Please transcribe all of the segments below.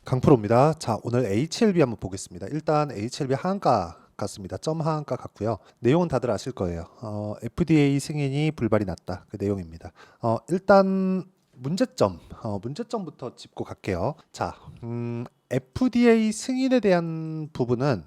강프로입니다. 자, 오늘 HLB 한번 보겠습니다. 일단 HLB 하한가 같습니다. 점 하한가 같고요. 내용은 다들 아실 거예요. FDA 승인이 불발이 났다. 그 내용입니다. 일단 문제점부터 짚고 갈게요. 자, FDA 승인에 대한 부분은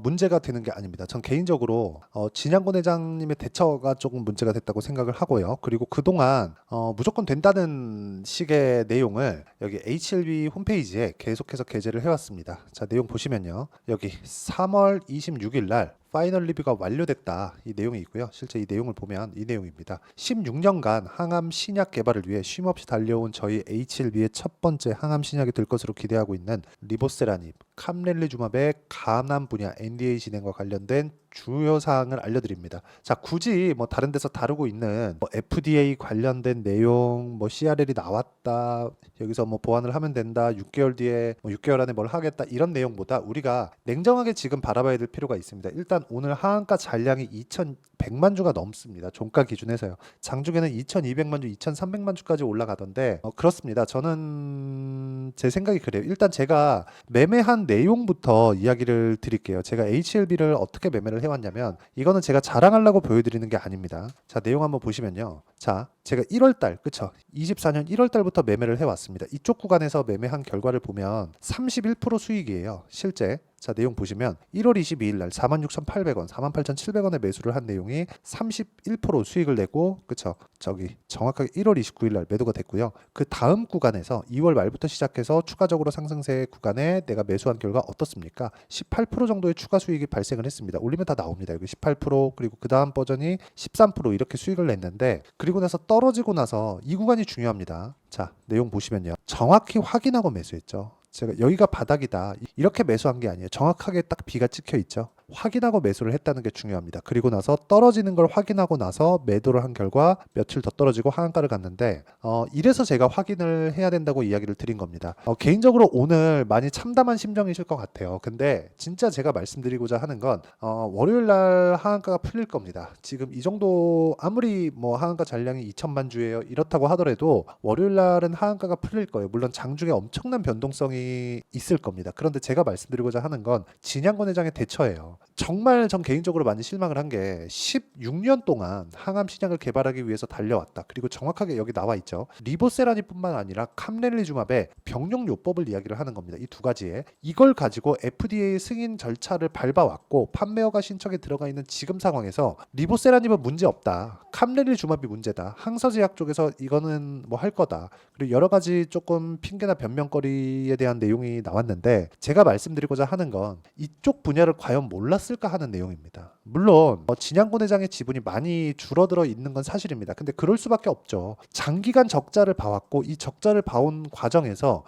문제가 되는 게 아닙니다. 전 개인적으로 진양권 회장님의 대처가 조금 문제가 됐다고 생각을 하고요. 그리고 그동안 무조건 된다는 식의 내용을 여기 HLB 홈페이지에 계속해서 게재를 해왔습니다. 자, 내용 보시면요. 여기 3월 26일 날 파이널 리뷰가 완료됐다, 이 내용이 있고요. 실제 이 내용을 보면 이 내용입니다. 16년간 항암 신약 개발을 위해 쉼없이 달려온 저희 HLB의 첫 번째 항암 신약이 될 것으로 기대하고 있는 리보세라닙, 캄렐리주맙의 감암 분야 NDA 진행과 관련된 주요 사항을 알려드립니다. 자, 굳이 뭐 다른 데서 다루고 있는 뭐 FDA 관련된 내용, 뭐 CRL이 나왔다, 여기서 뭐 보완을 하면 된다, 6개월 뒤에 뭐 6개월 안에 뭘 하겠다, 이런 내용보다 우리가 냉정하게 지금 바라봐야 될 필요가 있습니다. 일단 오늘 하한가 잔량이 2,100만 주가 넘습니다. 종가 기준에서요. 장중에는 2,200만 주, 2,300만 주까지 올라가던데 그렇습니다. 저는 제 생각이 그래요. 일단 제가 매매한 내용부터 이야기를 드릴게요. 제가 HLB를 어떻게 매매를 해왔냐면, 이거는 제가 자랑하려고 보여드리는 게 아닙니다. 자, 내용 한번 보시면요. 자, 제가 1월달, 그쵸? 24년 1월달부터 매매를 해왔습니다. 이쪽 구간에서 매매한 결과를 보면 31% 수익이에요. 실제. 자, 내용 보시면 1월 22일 날 46,800원, 48,700원에 매수를 한 내용이 31% 수익을 내고, 그쵸? 저기 정확하게 1월 29일 날 매도가 됐고요. 그 다음 구간에서 2월 말부터 시작해서 추가적으로 상승세 구간에 내가 매수한 결과 어떻습니까? 18% 정도의 추가 수익이 발생을 했습니다. 올리면 다 나옵니다. 여기 18%, 그리고 그 다음 버전이 13% 이렇게 수익을 냈는데, 그리고 나서 떨어지고 나서 이 구간이 중요합니다. 자, 내용 보시면요. 정확히 확인하고 매수했죠. 제가 여기가 바닥이다 이렇게 매수한 게 아니에요. 정확하게 딱 B가 찍혀 있죠. 확인하고 매수를 했다는 게 중요합니다. 그리고 나서 떨어지는 걸 확인하고 나서 매도를 한 결과 며칠 더 떨어지고 하한가를 갔는데, 이래서 제가 확인을 해야 된다고 이야기를 드린 겁니다. 개인적으로 오늘 많이 참담한 심정이실 것 같아요. 근데 진짜 제가 말씀드리고자 하는 건 월요일 날 하한가가 풀릴 겁니다. 지금 이 정도, 아무리 뭐 하한가 잔량이 2천만 주예요 이렇다고 하더라도 월요일 날은 하한가가 풀릴 거예요. 물론 장중에 엄청난 변동성이 있을 겁니다. 그런데 제가 말씀드리고자 하는 건 진양권 회장의 대처예요. 정말 전 개인적으로 많이 실망을 한 게, 16년 동안 항암 신약을 개발하기 위해서 달려왔다. 그리고 정확하게 여기 나와 있죠. 리보세라닙뿐만 아니라 캄렐리주맙의 병용요법을 이야기를 하는 겁니다. 이 두 가지에 이걸 가지고 FDA 승인 절차를 밟아왔고 판매허가 신청에 들어가 있는 지금 상황에서 리보세라닙은 문제 없다, 캄렐리주맙이 문제다, 항서제약 쪽에서 이거는 뭐 할 거다, 그리고 여러 가지 조금 핑계나 변명거리에 대한 내용이 나왔는데, 제가 말씀드리고자 하는 건 이쪽 분야를 과연 몰랐을까 하는 내용입니다. 물론 진양권 회장의 지분이 많이 줄어들어 있는 건 사실입니다. 근데 그럴 수밖에 없죠. 장기간 적자를 봐왔고, 이 적자를 봐온 과정에서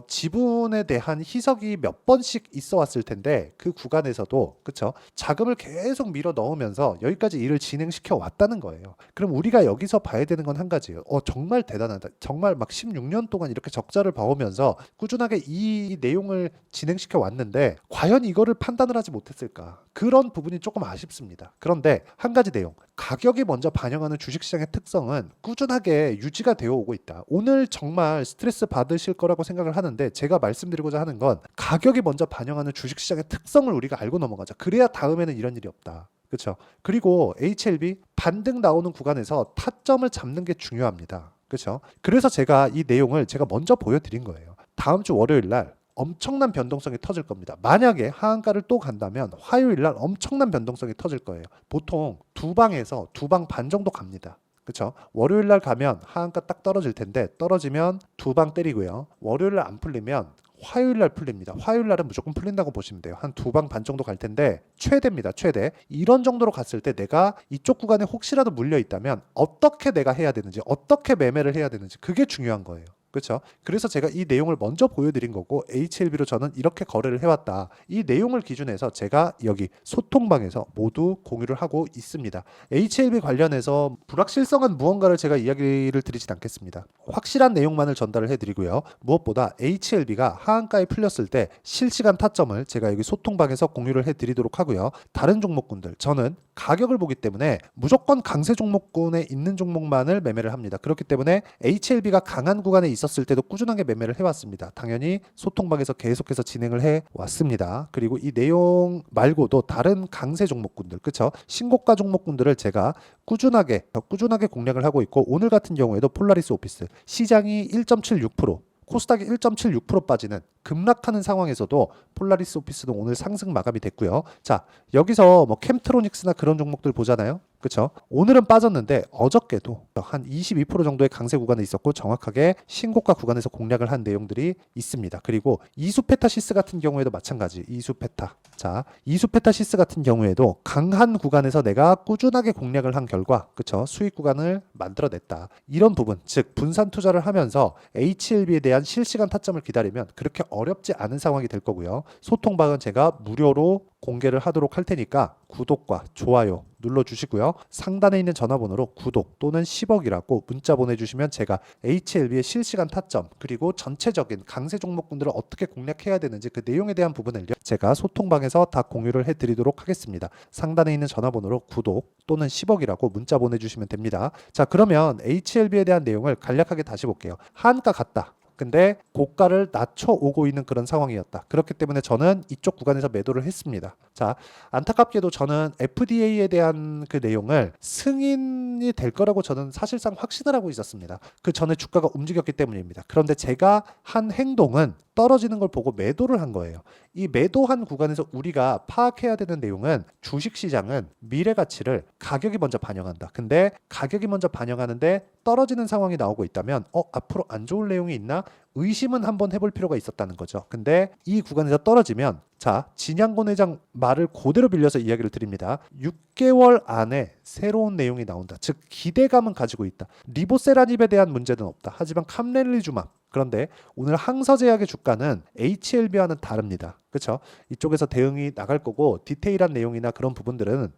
지분에 대한 희석이 몇 번씩 있어 왔을 텐데, 그 구간에서도, 그쵸, 자금을 계속 밀어 넣으면서 여기까지 일을 진행시켜 왔다는 거예요. 그럼 우리가 여기서 봐야 되는 건 한 가지예요. 정말 대단하다. 정말 막 16년 동안 이렇게 적자를 봐오면서 꾸준하게 이 내용을 진행시켜 왔는데 과연 이거를 판단을 하지 못했을까? 그런 부분이 조금 아쉽습니다. 그런데 한 가지 내용, 가격이 먼저 반영하는 주식시장의 특성은 꾸준하게 유지가 되어 오고 있다. 오늘 정말 스트레스 받으실 거라고 생각을 하는데, 제가 말씀드리고자 하는 건 가격이 먼저 반영하는 주식시장의 특성을 우리가 알고 넘어가자. 그래야 다음에는 이런 일이 없다. 그렇죠? 그리고 HLB 반등 나오는 구간에서 타점을 잡는 게 중요합니다. 그렇죠? 그래서 제가 이 내용을 제가 먼저 보여드린 거예요. 다음 주 월요일 날 엄청난 변동성이 터질 겁니다. 만약에 하한가를 또 간다면 화요일 날 엄청난 변동성이 터질 거예요. 보통 두 방에서 두 방 반 정도 갑니다. 그렇죠? 월요일 날 가면 하한가 딱 떨어질 텐데, 떨어지면 두 방 때리고요. 월요일 날 안 풀리면 화요일 날 풀립니다. 화요일 날은 무조건 풀린다고 보시면 돼요. 한 두 방 반 정도 갈 텐데, 최대입니다. 최대. 이런 정도로 갔을 때 내가 이쪽 구간에 혹시라도 물려 있다면 어떻게 내가 해야 되는지, 어떻게 매매를 해야 되는지, 그게 중요한 거예요. 그렇죠? 그래서 제가 이 내용을 먼저 보여드린 거고, HLB로 저는 이렇게 거래를 해왔다, 이 내용을 기준해서 제가 여기 소통방에서 모두 공유를 하고 있습니다. HLB 관련해서 불확실성한 무언가를 제가 이야기를 드리진 않겠습니다. 확실한 내용만을 전달을 해드리고요. 무엇보다 HLB가 하한가에 풀렸을 때 실시간 타점을 제가 여기 소통방에서 공유를 해드리도록 하고요. 다른 종목군들, 저는 가격을 보기 때문에 무조건 강세 종목군에 있는 종목만을 매매를 합니다. 그렇기 때문에 HLB가 강한 구간에 있었을 때도 꾸준하게 매매를 해왔습니다. 당연히 소통방에서 계속해서 진행을 해왔습니다. 그리고 이 내용 말고도 다른 강세 종목군들, 그쵸? 신고가 종목군들을 제가 꾸준하게 공략을 하고 있고, 오늘 같은 경우에도 폴라리스 오피스 시장이 1.76%, 코스닥이 1.76% 빠지는 급락하는 상황에서도 폴라리스 오피스는 오늘 상승 마감이 됐고요. 자, 여기서 뭐 캠트로닉스나 그런 종목들 보잖아요. 그쵸? 오늘은 빠졌는데 어저께도 한 22% 정도의 강세 구간에 있었고, 정확하게 신고가 구간에서 공략을 한 내용들이 있습니다. 그리고 이수페타시스 같은 경우에도 마찬가지. 이수페타시스 같은 경우에도 강한 구간에서 내가 꾸준하게 공략을 한 결과, 그쵸? 수익 구간을 만들어냈다. 이런 부분, 즉 분산 투자를 하면서 HLB에 대한 실시간 타점을 기다리면 그렇게 어렵지 않은 상황이 될 거고요. 소통방은 제가 무료로 공개를 하도록 할 테니까 구독과 좋아요 눌러주시고요. 상단에 있는 전화번호로 구독 또는 10억이라고 문자 보내주시면 제가 HLB의 실시간 타점, 그리고 전체적인 강세 종목군들을 어떻게 공략해야 되는지 그 내용에 대한 부분을 제가 소통방에서 다 공유를 해드리도록 하겠습니다. 상단에 있는 전화번호로 구독 또는 10억이라고 문자 보내주시면 됩니다. 자, 그러면 HLB에 대한 내용을 간략하게 다시 볼게요. 한가 같다. 근데 고가를 낮춰오고 있는 그런 상황이었다. 그렇기 때문에 저는 이쪽 구간에서 매도를 했습니다. 자, 안타깝게도 저는 FDA에 대한 그 내용을 승인이 될 거라고 저는 사실상 확신을 하고 있었습니다. 그 전에 주가가 움직였기 때문입니다. 그런데 제가 한 행동은 떨어지는 걸 보고 매도를 한 거예요. 이 매도한 구간에서 우리가 파악해야 되는 내용은, 주식시장은 미래 가치를 가격이 먼저 반영한다. 근데 가격이 먼저 반영하는데 떨어지는 상황이 나오고 있다면 앞으로 안 좋을 내용이 있나? 의심은 한번 해볼 필요가 있었다는 거죠. 근데 이 구간에서 떨어지면, 자, 진양곤 회장 말을 그대로 빌려서 이야기를 드립니다. 6개월 안에 새로운 내용이 나온다. 즉 기대감은 가지고 있다. 리보세라닙에 대한 문제는 없다. 하지만 캄렐리주맘, 그런데 오늘 항서제약의 주가는 HLB와는 다릅니다. 그렇죠? 이쪽에서 대응이 나갈 거고, 디테일한 내용이나 그런 부분들은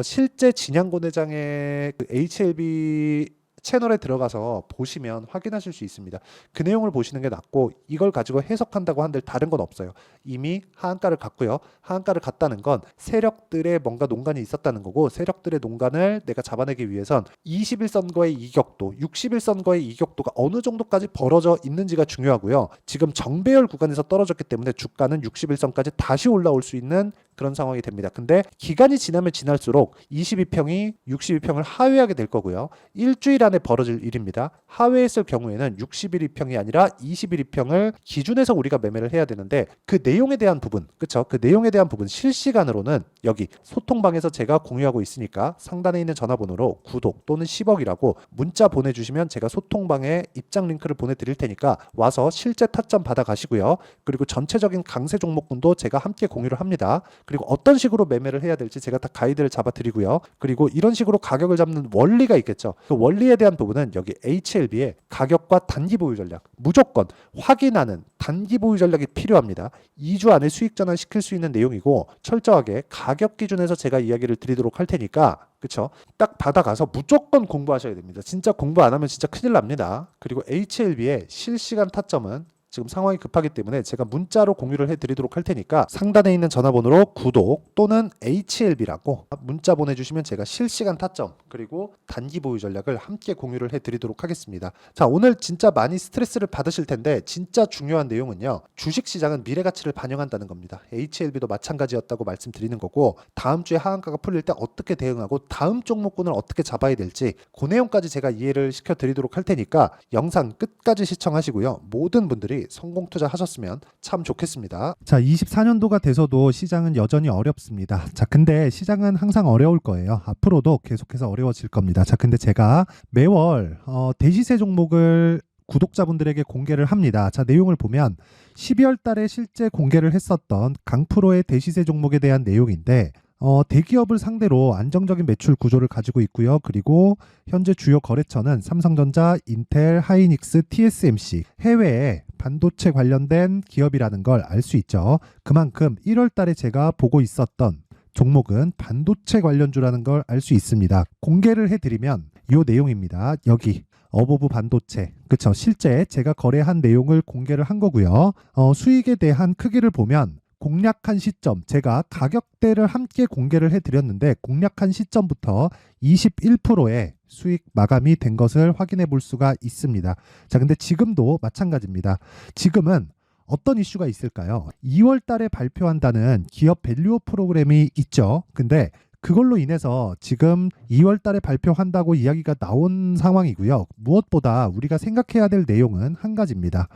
실제 진양곤 회장의 그 HLB 채널에 들어가서 보시면 확인하실 수 있습니다. 그 내용을 보시는 게 낫고, 이걸 가지고 해석한다고 한들 다른 건 없어요. 이미 하한가를 갔고요. 하한가를 갔다는 건 세력들의 뭔가 농간이 있었다는 거고, 세력들의 농간을 내가 잡아내기 위해선 21선거의 이격도, 61선거의 이격도가 어느 정도까지 벌어져 있는지가 중요하고요. 지금 정배열 구간에서 떨어졌기 때문에 주가는 61선까지 다시 올라올 수 있는 그런 상황이 됩니다. 근데 기간이 지나면 지날수록 22평이 62평을 하회하게 될 거고요. 일주일 안에 벌어질 일입니다. 하회했을 경우에는 61평이 아니라 21평을 기준해서 우리가 매매를 해야 되는데, 그 내용에 대한 부분, 그쵸? 그 내용에 대한 부분 실시간으로는 여기 소통방에서 제가 공유하고 있으니까 상단에 있는 전화번호로 구독 또는 10억이라고 문자 보내주시면 제가 소통방에 입장 링크를 보내드릴 테니까 와서 실제 타점 받아가시고요. 그리고 전체적인 강세 종목군도 제가 함께 공유를 합니다. 그리고 어떤 식으로 매매를 해야 될지 제가 다 가이드를 잡아드리고요. 그리고 이런 식으로 가격을 잡는 원리가 있겠죠. 그 원리에 대한 부분은 여기 HLB의 가격과 단기 보유 전략, 무조건 확인하는 단기 보유 전략이 필요합니다. 2주 안에 수익 전환 시킬 수 있는 내용이고, 철저하게 가격 기준에서 제가 이야기를 드리도록 할 테니까, 그쵸? 딱 받아가서 무조건 공부하셔야 됩니다. 진짜 공부 안 하면 진짜 큰일 납니다. 그리고 HLB의 실시간 타점은 지금 상황이 급하기 때문에 제가 문자로 공유를 해드리도록 할 테니까 상단에 있는 전화번호로 구독 또는 HLB라고 문자 보내주시면 제가 실시간 타점 그리고 단기 보유 전략을 함께 공유를 해드리도록 하겠습니다. 자, 오늘 진짜 많이 스트레스를 받으실 텐데 진짜 중요한 내용은요, 주식시장은 미래가치를 반영한다는 겁니다. HLB도 마찬가지였다고 말씀드리는 거고, 다음 주에 하한가가 풀릴 때 어떻게 대응하고 다음 종목군을 어떻게 잡아야 될지 그 내용까지 제가 이해를 시켜드리도록 할 테니까 영상 끝까지 시청하시고요. 모든 분들이 성공 투자하셨으면 참 좋겠습니다. 자, 24년도가 돼서도 시장은 여전히 어렵습니다. 자, 근데 시장은 항상 어려울 거예요. 앞으로도 계속해서 어려워질 겁니다. 자, 근데 제가 매월 대시세 종목을 구독자분들에게 공개를 합니다. 자, 내용을 보면 12월 달에 실제 공개를 했었던 강프로의 대시세 종목에 대한 내용인데, 대기업을 상대로 안정적인 매출 구조를 가지고 있고요. 그리고 현재 주요 거래처는 삼성전자, 인텔, 하이닉스, TSMC, 해외에 반도체 관련된 기업이라는 걸 알 수 있죠. 그만큼 1월 달에 제가 보고 있었던 종목은 반도체 관련주라는 걸 알 수 있습니다. 공개를 해드리면 이 내용입니다. 여기 어보브 반도체, 그쵸? 실제 제가 거래한 내용을 공개를 한 거고요. 수익에 대한 크기를 보면 공략한 시점, 제가 가격대를 함께 공개를 해드렸는데 공략한 시점부터 21%의 수익 마감이 된 것을 확인해 볼 수가 있습니다. 자, 근데 지금도 마찬가지입니다. 지금은 어떤 이슈가 있을까요? 2월 달에 발표한다는 기업 밸류업 프로그램이 있죠. 근데 그걸로 인해서 지금 2월 달에 발표한다고 이야기가 나온 상황이고요. 무엇보다 우리가 생각해야 될 내용은 한 가지입니다.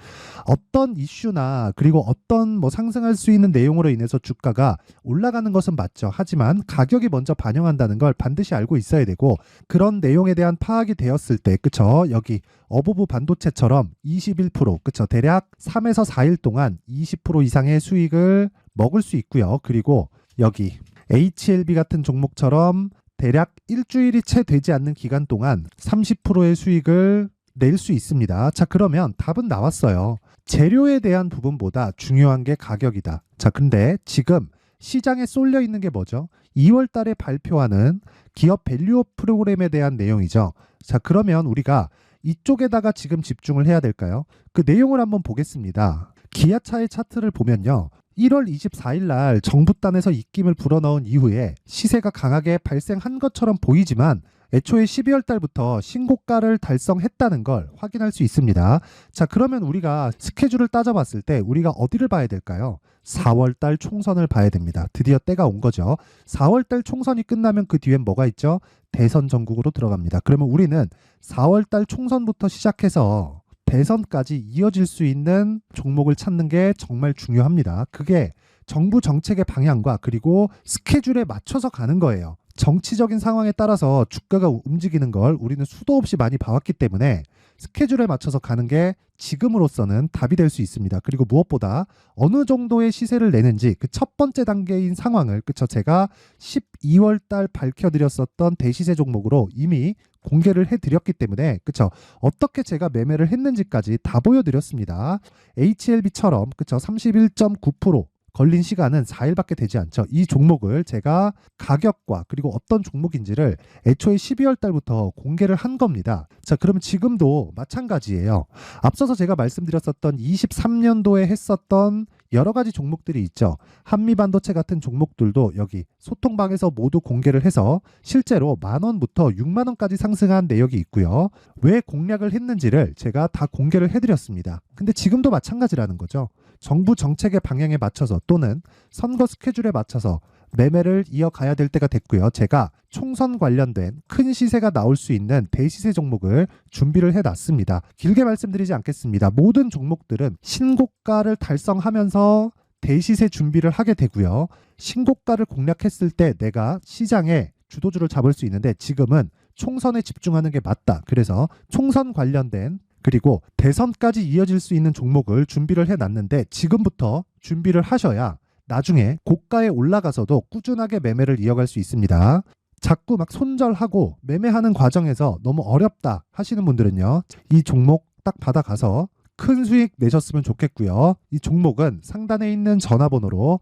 어떤 이슈나 그리고 어떤 상승할 수 있는 내용으로 인해서 주가가 올라가는 것은 맞죠. 하지만 가격이 먼저 반영한다는 걸 반드시 알고 있어야 되고, 그런 내용에 대한 파악이 되었을 때, 그쵸? 여기 어부부 반도체처럼 21%, 그쵸? 대략 3에서 4일 동안 20% 이상의 수익을 먹을 수 있고요. 그리고 여기 HLB 같은 종목처럼 대략 일주일이 채 되지 않는 기간 동안 30%의 수익을 낼 수 있습니다. 자, 그러면 답은 나왔어요. 재료에 대한 부분보다 중요한 게 가격이다. 자, 근데 지금 시장에 쏠려 있는 게 뭐죠? 2월 달에 발표하는 기업 밸류업 프로그램에 대한 내용이죠. 자, 그러면 우리가 이쪽에다가 지금 집중을 해야 될까요? 그 내용을 한번 보겠습니다. 기아차의 차트를 보면요. 1월 24일 날 정부단에서 입김을 불어넣은 이후에 시세가 강하게 발생한 것처럼 보이지만 애초에 12월 달부터 신고가를 달성했다는 걸 확인할 수 있습니다. 자, 그러면 우리가 스케줄을 따져봤을 때 우리가 어디를 봐야 될까요? 4월 달 총선을 봐야 됩니다. 드디어 때가 온 거죠. 4월 달 총선이 끝나면 그 뒤엔 뭐가 있죠? 대선 전국으로 들어갑니다. 그러면 우리는 4월 달 총선부터 시작해서 대선까지 이어질 수 있는 종목을 찾는 게 정말 중요합니다. 그게 정부 정책의 방향과 그리고 스케줄에 맞춰서 가는 거예요. 정치적인 상황에 따라서 주가가 움직이는 걸 우리는 수도 없이 많이 봐왔기 때문에 스케줄에 맞춰서 가는 게 지금으로서는 답이 될 수 있습니다. 그리고 무엇보다 어느 정도의 시세를 내는지 그 첫 번째 단계인 상황을, 그쵸? 제가 12월 달 밝혀드렸었던 대시세 종목으로 이미 공개를 해드렸기 때문에, 그쵸? 어떻게 제가 매매를 했는지까지 다 보여드렸습니다. HLB처럼, 그쵸? 31.9% 걸린 시간은 4일밖에 되지 않죠. 이 종목을 제가 가격과 그리고 어떤 종목인지를 애초에 12월 달부터 공개를 한 겁니다. 자, 그러면 지금도 마찬가지예요. 앞서서 제가 말씀드렸었던 23년도에 했었던 여러 가지 종목들이 있죠. 한미반도체 같은 종목들도 여기 소통방에서 모두 공개를 해서 실제로 10,000원부터 60,000원까지 상승한 내역이 있고요. 왜 공략을 했는지를 제가 다 공개를 해드렸습니다. 근데 지금도 마찬가지라는 거죠. 정부 정책의 방향에 맞춰서 또는 선거 스케줄에 맞춰서 매매를 이어가야 될 때가 됐고요. 제가 총선 관련된 큰 시세가 나올 수 있는 대시세 종목을 준비를 해놨습니다. 길게 말씀드리지 않겠습니다. 모든 종목들은 신고가를 달성하면서 대시세 준비를 하게 되고요. 신고가를 공략했을 때 내가 시장에 주도주를 잡을 수 있는데 지금은 총선에 집중하는 게 맞다. 그래서 총선 관련된 그리고 대선까지 이어질 수 있는 종목을 준비를 해놨는데 지금부터 준비를 하셔야 나중에 고가에 올라가서도 꾸준하게 매매를 이어갈 수 있습니다. 자꾸 막 손절하고 매매하는 과정에서 너무 어렵다 하시는 분들은요. 이 종목 딱 받아가서 큰 수익 내셨으면 좋겠고요. 이 종목은 상단에 있는 전화번호로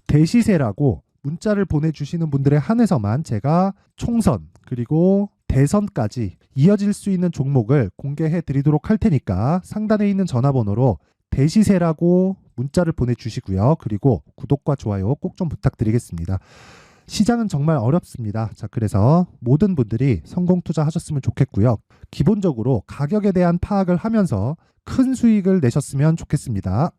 대시세라고 문자를 보내주시는 분들에 한해서만 제가 총선 그리고 대선까지 이어질 수 있는 종목을 공개해 드리도록 할 테니까 상단에 있는 전화번호로 대시세라고 문자를 보내주시고요. 그리고 구독과 좋아요 꼭 좀 부탁드리겠습니다. 시장은 정말 어렵습니다. 자, 그래서 모든 분들이 성공 투자하셨으면 좋겠고요. 기본적으로 가격에 대한 파악을 하면서 큰 수익을 내셨으면 좋겠습니다.